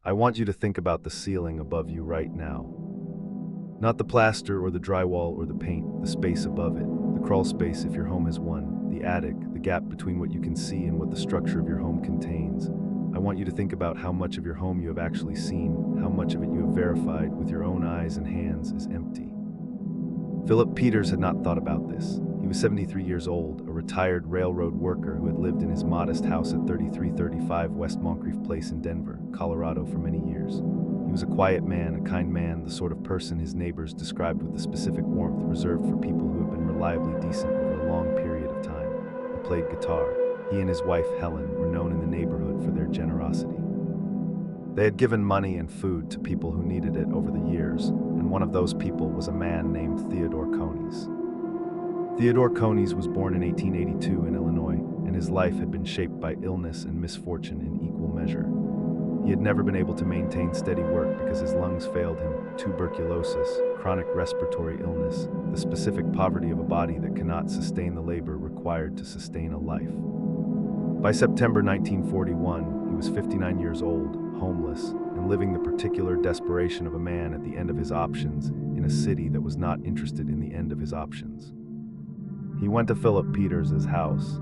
I want you to think about the ceiling above you right now. Not the plaster or the drywall or the paint, the space above it, the crawl space if your home has one, the attic, the gap between what you can see and what the structure of your home contains. I want you to think about how much of your home you have actually seen, how much of it you have verified with your own eyes and hands is empty. Philip Peters had not thought about this. He was 73 years old, a retired railroad worker who had lived in his modest house at 3335 West Moncrief Place in Denver, Colorado for many years. He was a quiet man, a kind man, the sort of person his neighbors described with the specific warmth reserved for people who have been reliably decent over a long period of time. He played guitar. He and his wife, Helen, were known in the neighborhood for their generosity. They had given money and food to people who needed it over the years, and one of those people was a man named Theodore Coneys. Theodore Coneys was born in 1882 in Illinois, and his life had been shaped by illness and misfortune in equal measure. He had never been able to maintain steady work because his lungs failed him, tuberculosis, chronic respiratory illness, the specific poverty of a body that cannot sustain the labor required to sustain a life. By September 1941, he was 59 years old, homeless, and living the particular desperation of a man at the end of his options in a city that was not interested in the end of his options. He went to Philip Peters' house.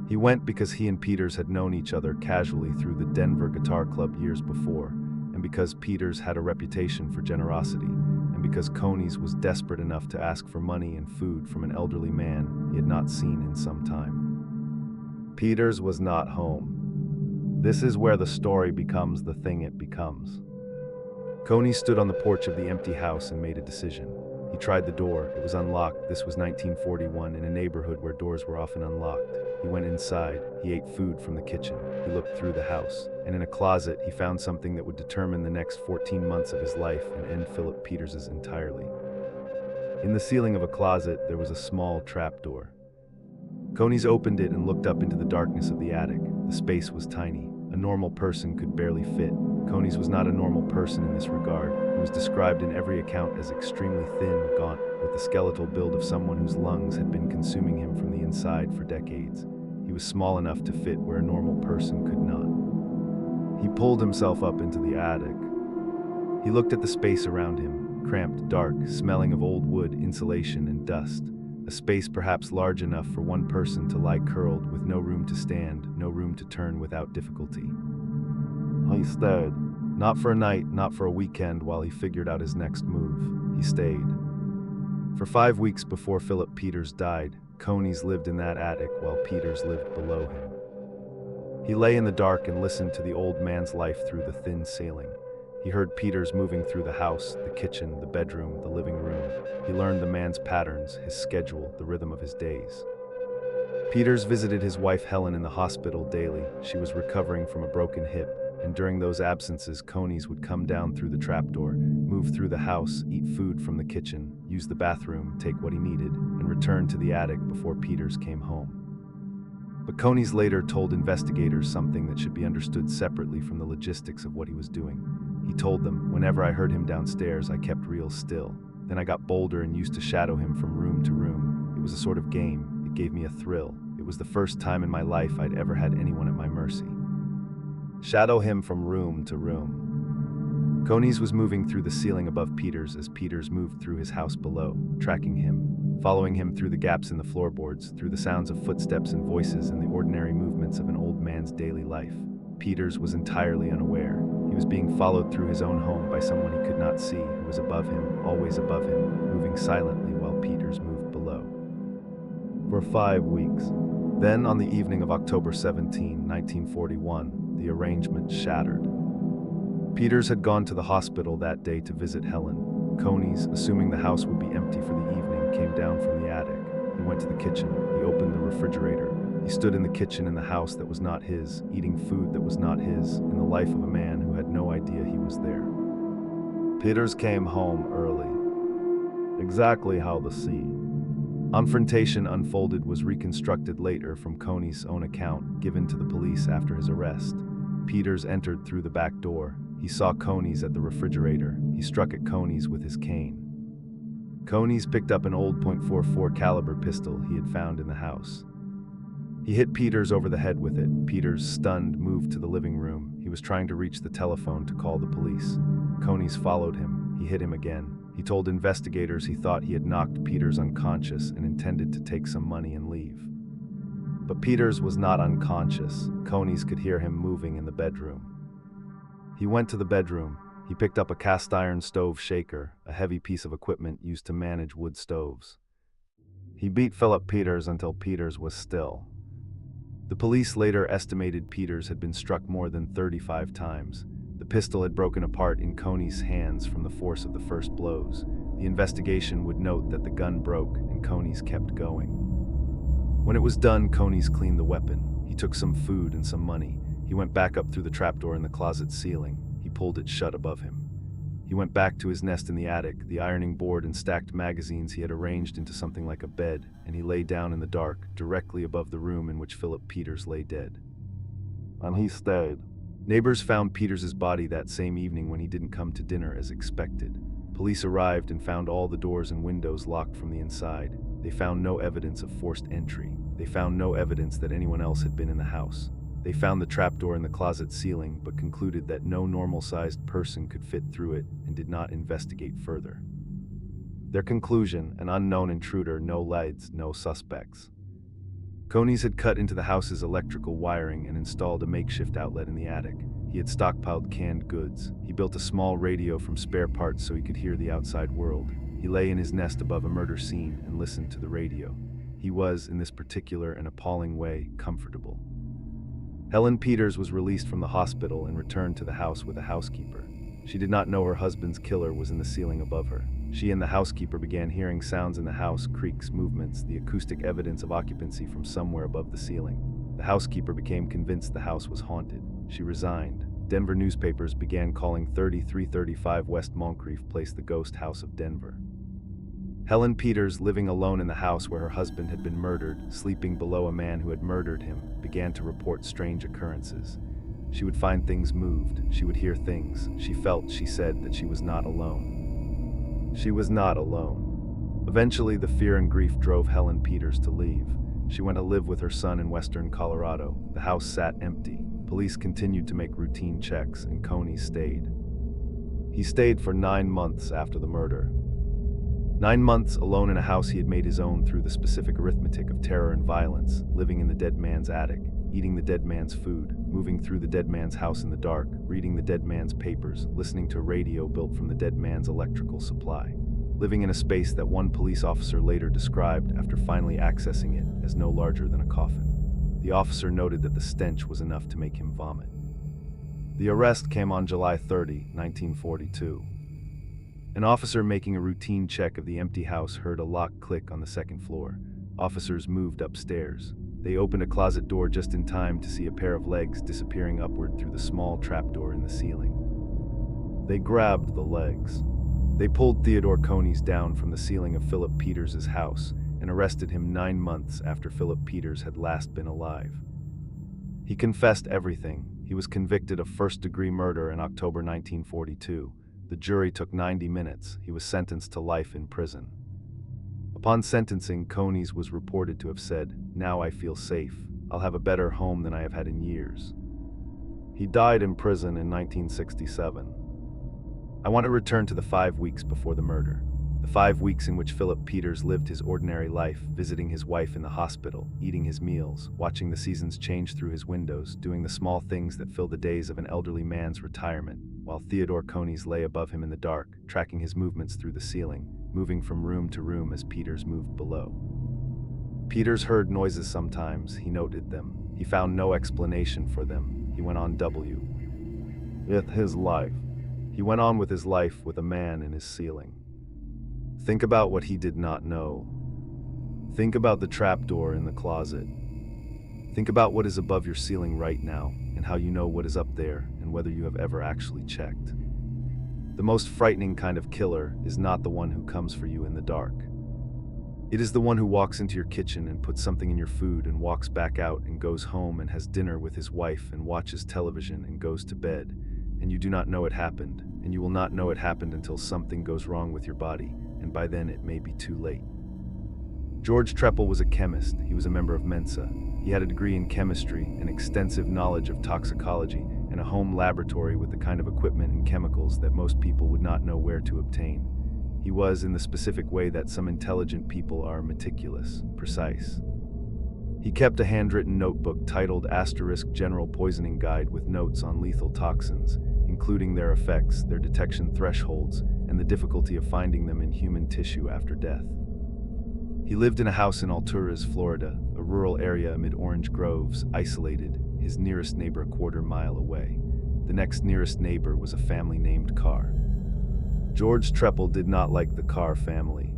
He went because he and Peters had known each other casually through the Denver Guitar Club years before, and because Peters had a reputation for generosity, and because Coneys was desperate enough to ask for money and food from an elderly man he had not seen in some time. Peters was not home. This is where the story becomes the thing it becomes. Coneys stood on the porch of the empty house and made a decision. He tried the door. It was unlocked. This was 1941 in a neighborhood where doors were often unlocked. He went inside. He ate food from the kitchen. He looked through the house. And in a closet, he found something that would determine the next 14 months of his life and end Philip Peters' entirely. In the ceiling of a closet, there was a small trapdoor. Coneys opened it and looked up into the darkness of the attic. The space was tiny. A normal person could barely fit. Coneys was not a normal person in this regard. He was described in every account as extremely thin, gaunt, with the skeletal build of someone whose lungs had been consuming him from the inside for decades. He was small enough to fit where a normal person could not. He pulled himself up into the attic. He looked at the space around him, cramped, dark, smelling of old wood, insulation, and dust. A space perhaps large enough for one person to lie curled with no room to stand, no room to turn without difficulty. He stayed. Not for a night, not for a weekend while he figured out his next move. He stayed. For 5 weeks before Philip Peters died, Coneys lived in that attic while Peters lived below him. He lay in the dark and listened to the old man's life through the thin ceiling. He heard Peters moving through the house, the kitchen, the bedroom, the living room. He learned the man's patterns, his schedule, the rhythm of his days. Peters visited his wife Helen in the hospital daily. She was recovering from a broken hip, and during those absences, Coneys would come down through the trapdoor, move through the house, eat food from the kitchen, use the bathroom, take what he needed, and return to the attic before Peters came home. But Coneys later told investigators something that should be understood separately from the logistics of what he was doing. He told them, "Whenever I heard him downstairs, I kept real still. Then I got bolder and used to shadow him from room to room. It was a sort of game. It gave me a thrill. It was the first time in my life I'd ever had anyone at my mercy." Shadow him from room to room. Coneys was moving through the ceiling above Peters as Peters moved through his house below, tracking him, following him through the gaps in the floorboards, through the sounds of footsteps and voices and the ordinary movements of an old man's daily life. Peters was entirely unaware. He was being followed through his own home by someone he could not see, who was above him, always above him, moving silently while Peters moved below. For 5 weeks. Then, on the evening of October 17, 1941, the arrangement shattered. Peters had gone to the hospital that day to visit Helen. Coneys, assuming the house would be empty for the evening, came down from the attic. He went to the kitchen. He opened the refrigerator. He stood in the kitchen in the house that was not his, eating food that was not his, in the life of a man who had no idea he was there. Peters came home early. Exactly how the confrontation unfolded was reconstructed later from Coneys' own account, given to the police after his arrest. Peters entered through the back door. He saw Coneys at the refrigerator. He struck at Coneys with his cane. Coneys picked up an old .44 caliber pistol he had found in the house. He hit Peters over the head with it. Peters, stunned, moved to the living room. He He was trying to reach the telephone to call the police. Konies followed him. He hit him again. He told investigators he thought he had knocked Peters unconscious and intended to take some money and leave. But Peters was not unconscious. Konies could hear him moving in the bedroom. He went to the bedroom. He picked up a cast iron stove shaker, a heavy piece of equipment used to manage wood stoves. He beat Philip Peters until Peters was still. The police later estimated Peters had been struck more than 35 times. The pistol had broken apart in Konies' hands from the force of the first blows. The investigation would note that the gun broke and Konies kept going. When it was done, Konies cleaned the weapon. He took some food and some money. He went back up through the trapdoor in the closet ceiling. He pulled it shut above him. He went back to his nest in the attic. The ironing board and stacked magazines he had arranged into something like a bed, and he lay down in the dark, directly above the room in which Philip Peters lay dead. And he stayed. Neighbors found Peters' body that same evening when he didn't come to dinner as expected. Police arrived and found all the doors and windows locked from the inside. They found no evidence of forced entry. They found no evidence that anyone else had been in the house. They found the trapdoor in the closet ceiling, but concluded that no normal-sized person could fit through it and did not investigate further. Their conclusion: an unknown intruder, no leads, no suspects. Konies had cut into the house's electrical wiring and installed a makeshift outlet in the attic. He had stockpiled canned goods. He built a small radio from spare parts so he could hear the outside world. He lay in his nest above a murder scene and listened to the radio. He was, in this particular and appalling way, comfortable. Helen Peters was released from the hospital and returned to the house with a housekeeper. She did not know her husband's killer was in the ceiling above her. She and the housekeeper began hearing sounds in the house, creaks, movements, the acoustic evidence of occupancy from somewhere above the ceiling. The housekeeper became convinced the house was haunted. She resigned. Denver newspapers began calling 3335 West Moncrief Place the ghost house of Denver. Helen Peters, living alone in the house where her husband had been murdered, sleeping below a man who had murdered him, began to report strange occurrences. She would find things moved. She would hear things. She felt, she said, that she was not alone. She was not alone. Eventually, the fear and grief drove Helen Peters to leave. She went to live with her son in western Colorado. The house sat empty. Police continued to make routine checks, and Konies stayed. He stayed for 9 months after the murder. 9 months alone in a house he had made his own through the specific arithmetic of terror and violence, living in the dead man's attic, eating the dead man's food, moving through the dead man's house in the dark, reading the dead man's papers, listening to radio built from the dead man's electrical supply, living in a space that one police officer later described, after finally accessing it, as no larger than a coffin. The officer noted that the stench was enough to make him vomit. The arrest came on July 30, 1942. An officer making a routine check of the empty house heard a lock click on the second floor. Officers moved upstairs. They opened a closet door just in time to see a pair of legs disappearing upward through the small trapdoor in the ceiling. They grabbed the legs. They pulled Theodore Konies down from the ceiling of Philip Peters' house and arrested him 9 months after Philip Peters had last been alive. He confessed everything. He was convicted of first-degree murder in October 1942. The jury took 90 minutes. He was sentenced to life in prison. Upon sentencing, Konies was reported to have said, "Now I feel safe. I'll have a better home than I have had in years." He died in prison in 1967. I want to return to the 5 weeks before the murder. The 5 weeks in which Philip Peters lived his ordinary life, visiting his wife in the hospital, eating his meals, watching the seasons change through his windows, doing the small things that fill the days of an elderly man's retirement, while Theodore Konies lay above him in the dark, tracking his movements through the ceiling, moving from room to room as Peters moved below. Peters heard noises sometimes. He noted them. He found no explanation for them. He went on with his life. He went on with his life with a man in his ceiling. Think about what he did not know. Think about the trapdoor in the closet. Think about what is above your ceiling right now, and how you know what is up there, and whether you have ever actually checked. The most frightening kind of killer is not the one who comes for you in the dark. It is the one who walks into your kitchen and puts something in your food and walks back out and goes home and has dinner with his wife and watches television and goes to bed, and you do not know it happened, and you will not know it happened until something goes wrong with your body, and by then it may be too late. George Treppel was a chemist. He was a member of Mensa. He had a degree in chemistry and extensive knowledge of toxicology, and a home laboratory with the kind of equipment and chemicals that most people would not know where to obtain. He was, in the specific way that some intelligent people are, meticulous, precise. He kept a handwritten notebook titled * General Poisoning Guide with notes on lethal toxins, including their effects, their detection thresholds, and the difficulty of finding them in human tissue after death. He lived in a house in Alturas, Florida, a rural area amid orange groves, isolated, his nearest neighbor a quarter-mile away. The next nearest neighbor was a family named Carr. George Treppel did not like the Carr family.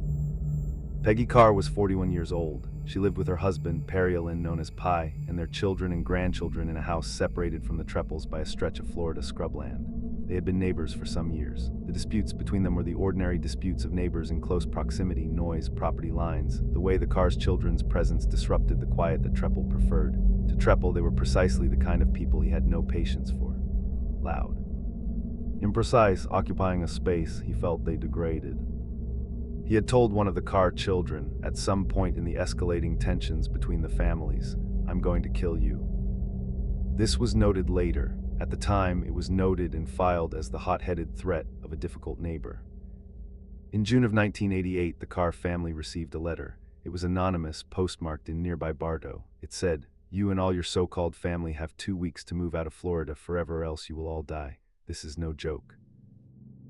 Peggy Carr was 41 years old. She lived with her husband, Perry, known as Pie, and their children and grandchildren in a house separated from the Treppels by a stretch of Florida scrubland. They had been neighbors for some years. The disputes between them were the ordinary disputes of neighbors in close proximity, noise, property lines. The way the Carr's children's presence disrupted the quiet that Treppel preferred. To Treppel, they were precisely the kind of people he had no patience for. Loud. Imprecise, occupying a space he felt they degraded. He had told one of the Carr children, at some point in the escalating tensions between the families, "I'm going to kill you." This was noted later. At the time, it was noted and filed as the hot-headed threat of a difficult neighbor. In June of 1988, the Carr family received a letter. It was anonymous, postmarked in nearby Bartow. It said, "You and all your so-called family have 2 weeks to move out of Florida forever, or else you will all die. This is no joke."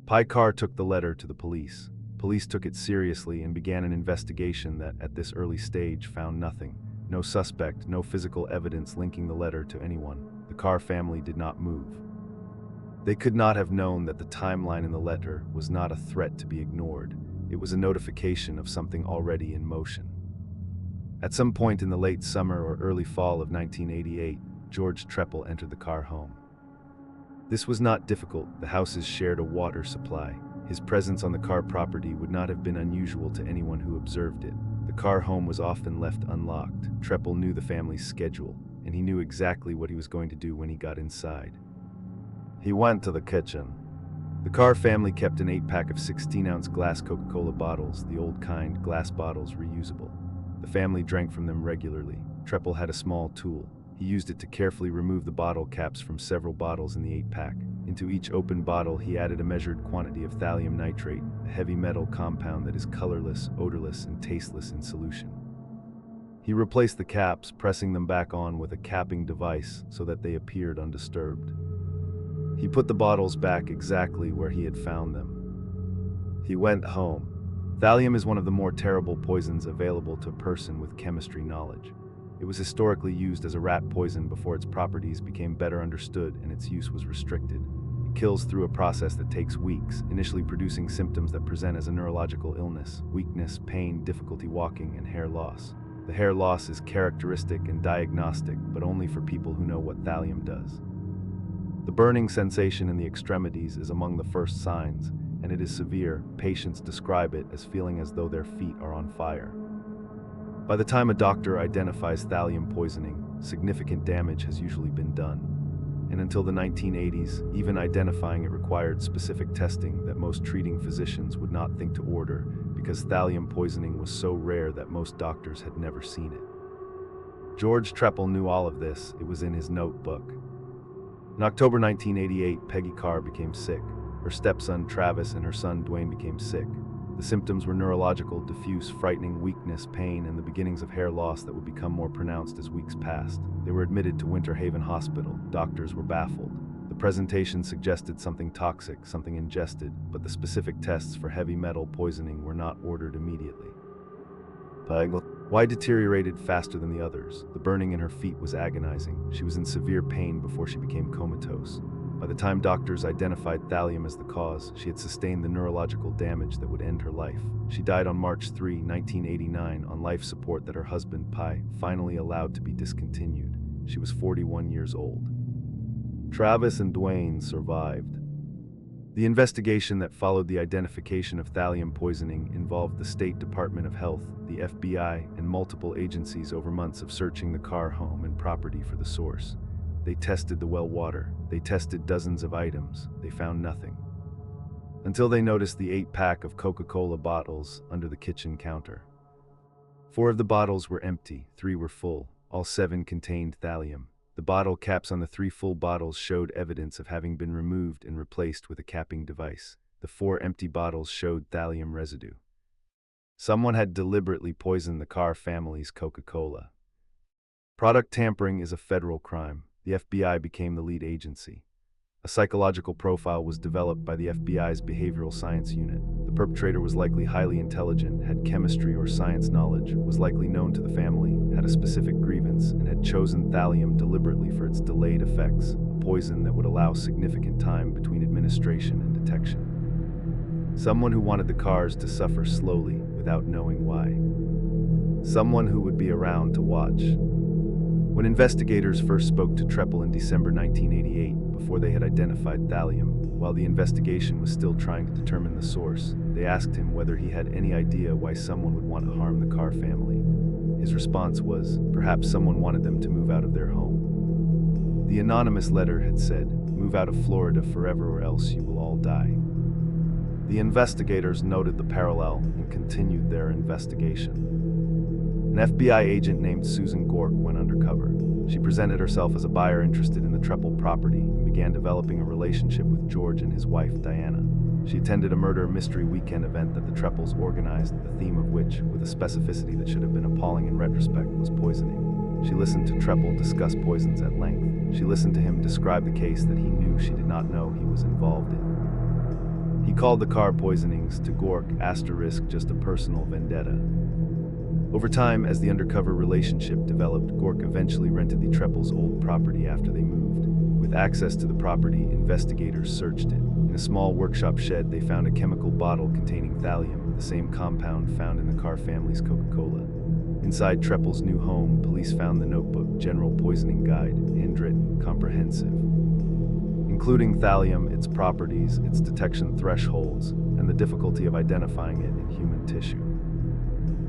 Pye Carr took the letter to the police. Police took it seriously and began an investigation that, at this early stage, found nothing. No suspect, no physical evidence linking the letter to anyone. The Carr family did not move. They could not have known that the timeline in the letter was not a threat to be ignored. It was a notification of something already in motion. At some point in the late summer or early fall of 1988, George Treppel entered the Carr home. This was not difficult. The houses shared a water supply. His presence on the Carr property would not have been unusual to anyone who observed it. The Carr home was often left unlocked. Treppel knew the family's schedule, and he knew exactly what he was going to do when he got inside. He went to the kitchen. The Carr family kept an 8-pack of 16-ounce glass Coca-Cola bottles, the old kind, glass bottles, reusable. The family drank from them regularly. Treppel had a small tool. He used it to carefully remove the bottle caps from several bottles in the 8-pack. Into each open bottle, he added a measured quantity of thallium nitrate, a heavy metal compound that is colorless, odorless, and tasteless in solution. He replaced the caps, pressing them back on with a capping device so that they appeared undisturbed. He put the bottles back exactly where he had found them. He went home. Thallium is one of the more terrible poisons available to a person with chemistry knowledge. It was historically used as a rat poison before its properties became better understood and its use was restricted. It kills through a process that takes weeks, initially producing symptoms that present as a neurological illness, weakness, pain, difficulty walking, and hair loss. The hair loss is characteristic and diagnostic, but only for people who know what thallium does. The burning sensation in the extremities is among the first signs, and it is severe. Patients describe it as feeling as though their feet are on fire. By the time a doctor identifies thallium poisoning, significant damage has usually been done. And until the 1980s, even identifying it required specific testing that most treating physicians would not think to order because thallium poisoning was so rare that most doctors had never seen it. George Treppel knew all of this. It was in his notebook. In October 1988, Peggy Carr became sick. Her stepson Travis and her son Dwayne became sick. The symptoms were neurological, diffuse, frightening weakness, pain, and the beginnings of hair loss that would become more pronounced as weeks passed. They were admitted to Winter Haven Hospital. Doctors were baffled. The presentation suggested something toxic, something ingested, but the specific tests for heavy metal poisoning were not ordered immediately. Why deteriorated faster than the others? The burning in her feet was agonizing. She was in severe pain before she became comatose. By the time doctors identified thallium as the cause, she had sustained the neurological damage that would end her life. She died on March 3, 1989, on life support that her husband, Pye, finally allowed to be discontinued. She was 41 years old. Travis and Dwayne survived. The investigation that followed the identification of thallium poisoning involved the State Department of Health, the FBI, and multiple agencies over months of searching the Carr home and property for the source. They tested the well water. They tested dozens of items. They found nothing. Until they noticed the 8-pack of Coca-Cola bottles under the kitchen counter. 4 of the bottles were empty, 3 were full. All 7 contained thallium. The bottle caps on the 3 full bottles showed evidence of having been removed and replaced with a capping device. The 4 empty bottles showed thallium residue. Someone had deliberately poisoned the Carr family's Coca-Cola. Product tampering is a federal crime. The FBI became the lead agency. A psychological profile was developed by the FBI's behavioral science unit. The perpetrator was likely highly intelligent, had chemistry or science knowledge, was likely known to the family, had a specific grievance, and had chosen thallium deliberately for its delayed effects, a poison that would allow significant time between administration and detection. Someone who wanted the Carrs to suffer slowly without knowing why. Someone who would be around to watch. When investigators first spoke to Treppel in December 1988, before they had identified thallium, while the investigation was still trying to determine the source, they asked him whether he had any idea why someone would want to harm the Carr family. His response was, perhaps someone wanted them to move out of their home. The anonymous letter had said, "Move out of Florida forever or else you will all die." The investigators noted the parallel and continued their investigation. An FBI agent named Susan Gork went undercover. She presented herself as a buyer interested in the Treppel property and began developing a relationship with George and his wife, Diana. She attended a murder mystery weekend event that the Treppels organized, the theme of which, with a specificity that should have been appalling in retrospect, was poisoning. She listened to Treppel discuss poisons at length. She listened to him describe the case that he knew she did not know he was involved in. He called the Carr poisonings to Gork * just a personal vendetta. Over time, as the undercover relationship developed, Gork eventually rented the Treppels' old property after they moved. With access to the property, investigators searched it. In a small workshop shed, they found a chemical bottle containing thallium, the same compound found in the Carr family's Coca-Cola. Inside Treppel's new home, police found the notebook, General Poisoning Guide, handwritten, comprehensive, including thallium, its properties, its detection thresholds, and the difficulty of identifying it in human tissue.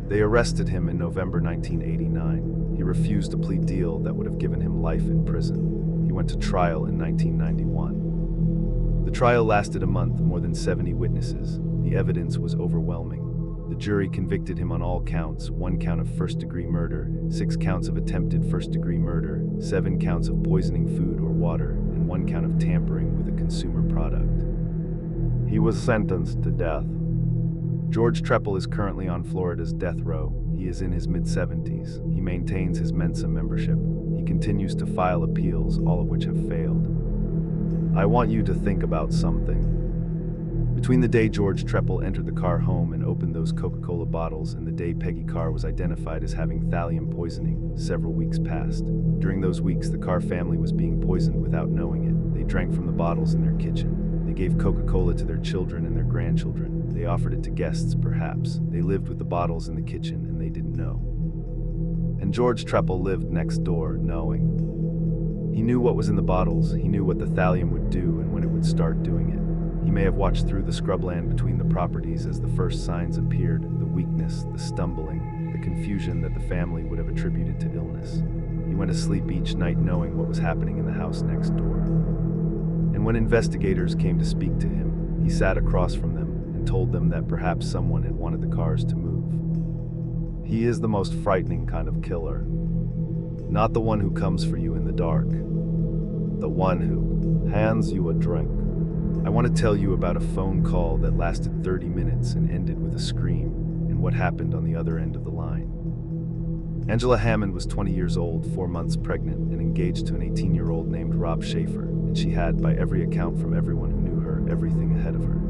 They arrested him in November 1989. He refused a plea deal that would have given him life in prison. He went to trial in 1991. The trial lasted a month, more than 70 witnesses. The evidence was overwhelming. The jury convicted him on all counts: 1 count of first-degree murder, 6 counts of attempted first-degree murder, 7 counts of poisoning food or water, and 1 count of tampering with a consumer product. He was sentenced to death. George Treppel is currently on Florida's death row. He is in his mid-70s. He maintains his Mensa membership. He continues to file appeals, all of which have failed. I want you to think about something. Between the day George Treppel entered the Carr home and opened those Coca-Cola bottles and the day Peggy Carr was identified as having thallium poisoning, several weeks passed. During those weeks, the Carr family was being poisoned without knowing it. They drank from the bottles in their kitchen. They gave Coca-Cola to their children and their grandchildren. They offered it to guests, perhaps. They lived with the bottles in the kitchen, and they didn't know. And George Treppel lived next door, knowing. He knew what was in the bottles. He knew what the thallium would do and when it would start doing it. He may have watched through the scrubland between the properties as the first signs appeared, the weakness, the stumbling, the confusion that the family would have attributed to illness. He went to sleep each night knowing what was happening in the house next door. And when investigators came to speak to him, he sat across from them and told them that perhaps someone had wanted the Carrs to move. He is the most frightening kind of killer. Not the one who comes for you in the dark. The one who hands you a drink. I want to tell you about a phone call that lasted 30 minutes and ended with a scream, and what happened on the other end of the line. Angela Hammond was 20 years old, 4 months pregnant, and engaged to an 18-year-old named Rob Schaefer, and she had, by every account from everyone who knew her, everything ahead of her.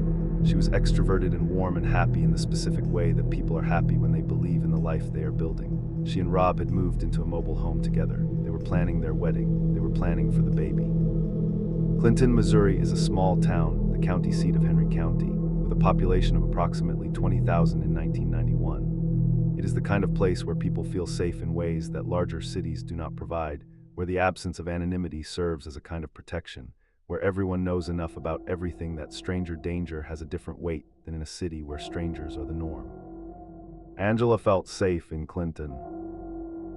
She was extroverted and warm and happy in the specific way that people are happy when they believe in the life they are building. She and Rob had moved into a mobile home together. They were planning their wedding. They were planning for the baby. Clinton, Missouri is a small town, the county seat of Henry County, with a population of approximately 20,000 in 1991. It is the kind of place where people feel safe in ways that larger cities do not provide, where the absence of anonymity serves as a kind of protection, where everyone knows enough about everything that stranger danger has a different weight than in a city where strangers are the norm. Angela felt safe in Clinton.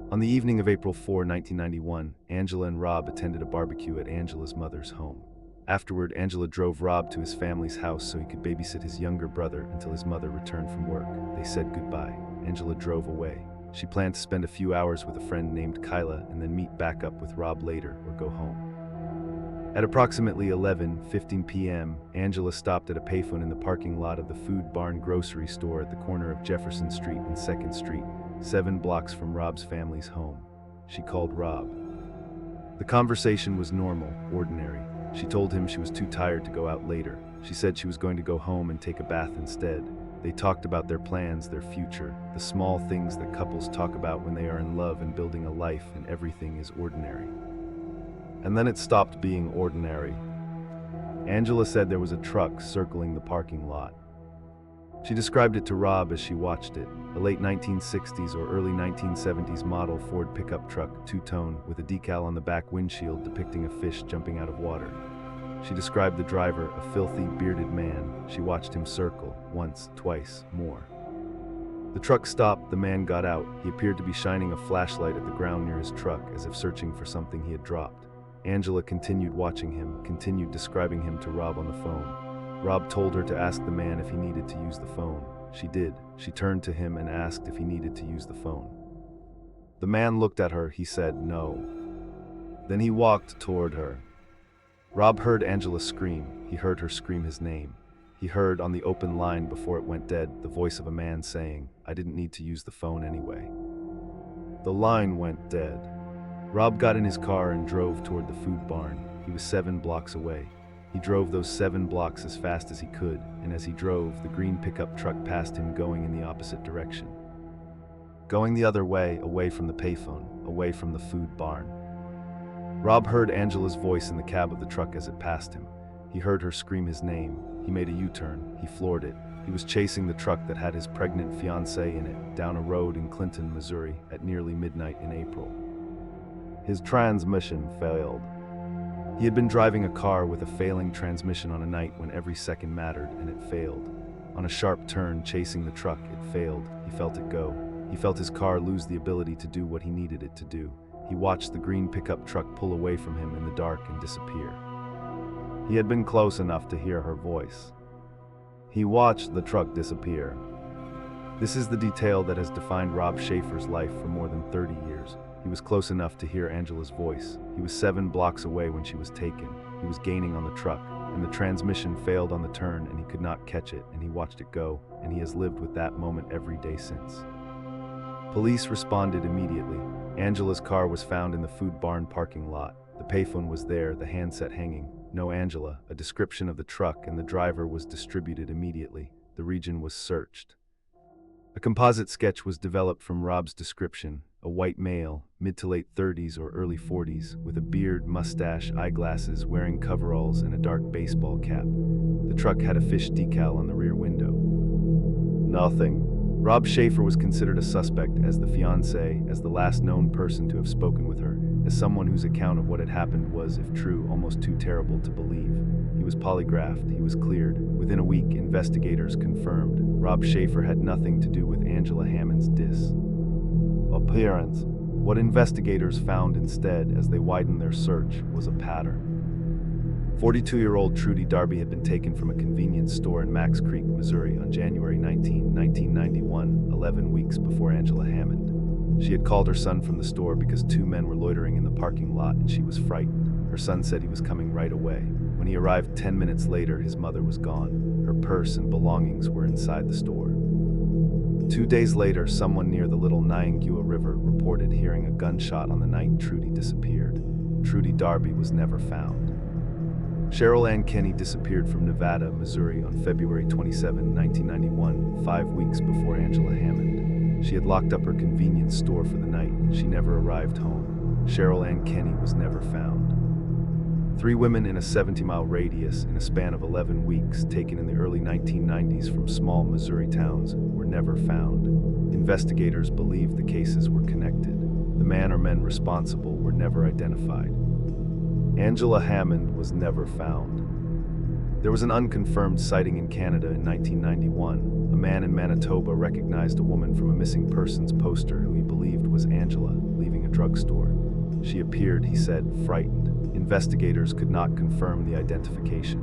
On the evening of April 4, 1991, Angela and Rob attended a barbecue at Angela's mother's home. Afterward, Angela drove Rob to his family's house so he could babysit his younger brother until his mother returned from work. They said goodbye. Angela drove away. She planned to spend a few hours with a friend named Kyla and then meet back up with Rob later or go home. At approximately 11:15 p.m., Angela stopped at a payphone in the parking lot of the Food Barn grocery store at the corner of Jefferson Street and 2nd Street, 7 blocks from Rob's family's home. She called Rob. The conversation was normal, ordinary. She told him she was too tired to go out later. She said she was going to go home and take a bath instead. They talked about their plans, their future, the small things that couples talk about when they are in love and building a life and everything is ordinary. And then it stopped being ordinary. Angela said there was a truck circling the parking lot. She described it to Rob as she watched it, a late 1960s or early 1970s model Ford pickup truck, two-tone, with a decal on the back windshield depicting a fish jumping out of water. She described the driver, a filthy, bearded man. She watched him circle, once, twice, more. The truck stopped, the man got out. He appeared to be shining a flashlight at the ground near his truck, as if searching for something he had dropped. Angela continued watching him, continued describing him to Rob on the phone. Rob told her to ask the man if he needed to use the phone. She did. She turned to him and asked if he needed to use the phone. The man looked at her. He said no. Then he walked toward her. Rob heard Angela scream. He heard her scream his name. He heard, on the open line before it went dead, the voice of a man saying, "I didn't need to use the phone anyway." The line went dead. Rob got in his car and drove toward the Food Barn. He was 7 blocks away. He drove those 7 blocks as fast as he could, and as he drove, the green pickup truck passed him going in the opposite direction. Going the other way, away from the payphone, away from the Food Barn. Rob heard Angela's voice in the cab of the truck as it passed him. He heard her scream his name. He made a U-turn. He floored it. He was chasing the truck that had his pregnant fiancée in it, down a road in Clinton, Missouri, at nearly midnight in April. His transmission failed. He had been driving a car with a failing transmission on a night when every second mattered, and it failed. On a sharp turn, chasing the truck, it failed. He felt it go. He felt his car lose the ability to do what he needed it to do. He watched the green pickup truck pull away from him in the dark and disappear. He had been close enough to hear her voice. He watched the truck disappear. This is the detail that has defined Rob Schaefer's life for more than 30 years. He was close enough to hear Angela's voice. He was 7 blocks away when she was taken. He was gaining on the truck, and the transmission failed on the turn and he could not catch it, and he watched it go, and he has lived with that moment every day since. Police responded immediately. Angela's car was found in the Food Barn parking lot. The payphone was there, the handset hanging. No Angela. A description of the truck and the driver was distributed immediately. The region was searched. A composite sketch was developed from Rob's description. A white male, mid to late 30s or early 40s, with a beard, mustache, eyeglasses, wearing coveralls and a dark baseball cap. The truck had a fish decal on the rear window. Nothing. Rob Schaefer was considered a suspect as the fiancé, as the last known person to have spoken with her, as someone whose account of what had happened was, if true, almost too terrible to believe. He was polygraphed, he was cleared. Within a week, investigators confirmed Rob Schaefer had nothing to do with Angela Hammond's disappearance. What investigators found instead, as they widened their search, was a pattern. 42-year-old Trudy Darby had been taken from a convenience store in Max Creek, Missouri on January 19, 1991, 11 weeks before Angela Hammond. She had called her son from the store because 2 men were loitering in the parking lot and she was frightened. Her son said he was coming right away. When he arrived 10 minutes later, his mother was gone. Her purse and belongings were inside the store. 2 days later, someone near the Little Niangua River reported hearing a gunshot on the night Trudy disappeared. Trudy Darby was never found. Cheryl Ann Kenny disappeared from Nevada, Missouri on February 27, 1991, 5 weeks before Angela Hammond. She had locked up her convenience store for the night. She never arrived home. Cheryl Ann Kenny was never found. 3 women in a 70-mile radius in a span of 11 weeks, taken in the early 1990s from small Missouri towns, were never found. Investigators believed the cases were connected. The man or men responsible were never identified. Angela Hammond was never found. There was an unconfirmed sighting in Canada in 1991. A man in Manitoba recognized a woman from a missing persons poster who he believed was Angela, leaving a drugstore. She appeared, he said, frightened. Investigators could not confirm the identification.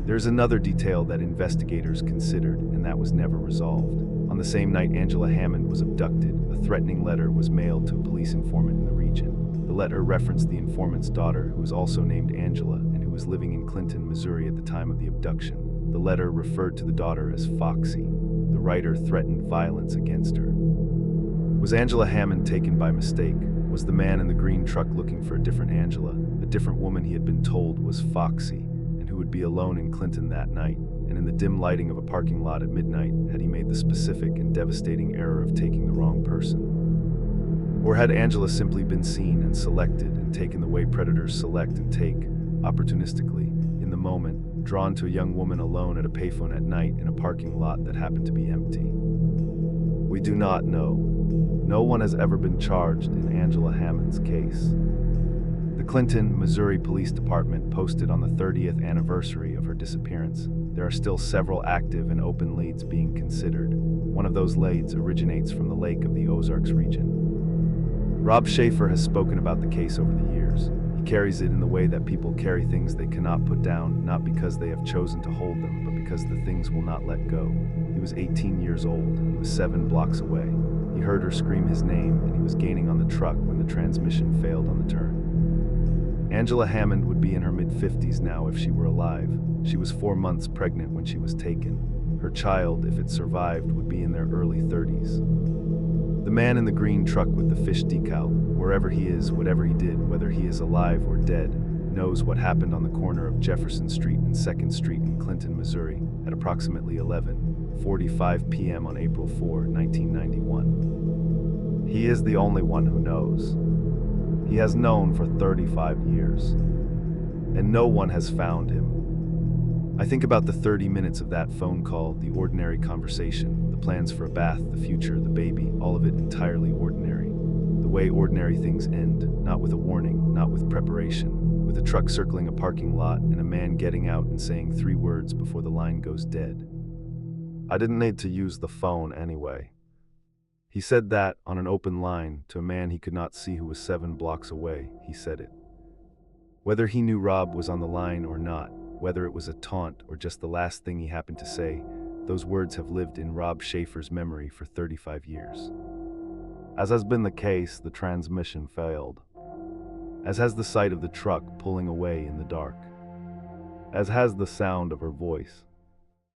There's another detail that investigators considered, and that was never resolved. On the same night Angela Hammond was abducted, a threatening letter was mailed to a police informant in the region. The letter referenced the informant's daughter, who was also named Angela, and who was living in Clinton, Missouri at the time of the abduction. The letter referred to the daughter as Foxy. The writer threatened violence against her. Was Angela Hammond taken by mistake? Was the man in the green truck looking for a different Angela, a different woman he had been told was Foxy, and who would be alone in Clinton that night, and in the dim lighting of a parking lot at midnight, had he made the specific and devastating error of taking the wrong person? Or had Angela simply been seen and selected and taken the way predators select and take, opportunistically, in the moment, drawn to a young woman alone at a payphone at night in a parking lot that happened to be empty? We do not know. No one has ever been charged in Angela Hammond's case. The Clinton, Missouri Police Department posted on the 30th anniversary of her disappearance. There are still several active and open leads being considered. One of those leads originates from the Lake of the Ozarks region. Rob Schaefer has spoken about the case over the years. He carries it in the way that people carry things they cannot put down, not because they have chosen to hold them, but because the things will not let go. He was 18 years old. He was 7 blocks away. He heard her scream his name, and he was gaining on the truck when the transmission failed on the turn. Angela Hammond would be in her mid-50s now if she were alive. She was 4 months pregnant when she was taken. Her child, if it survived, would be in their early 30s. The man in the green truck with the fish decal, wherever he is, whatever he did, whether he is alive or dead, knows what happened on the corner of Jefferson Street and 2nd Street in Clinton, Missouri, at approximately 11:45 p.m. on April 4, 1991. He is the only one who knows. He has known for 35 years, and no one has found him. I think about the 30 minutes of that phone call, the ordinary conversation, the plans for a bath, the future, the baby, all of it entirely ordinary. The way ordinary things end, not with a warning, not with preparation, with a truck circling a parking lot and a man getting out and saying 3 words before the line goes dead. I didn't need to use the phone anyway. He said that on an open line to a man he could not see who was 7 blocks away. He said it. Whether he knew Rob was on the line or not, whether it was a taunt or just the last thing he happened to say, those words have lived in Rob Schaefer's memory for 35 years. As has been the case, the transmission failed. As has the sight of the truck pulling away in the dark. As has the sound of her voice.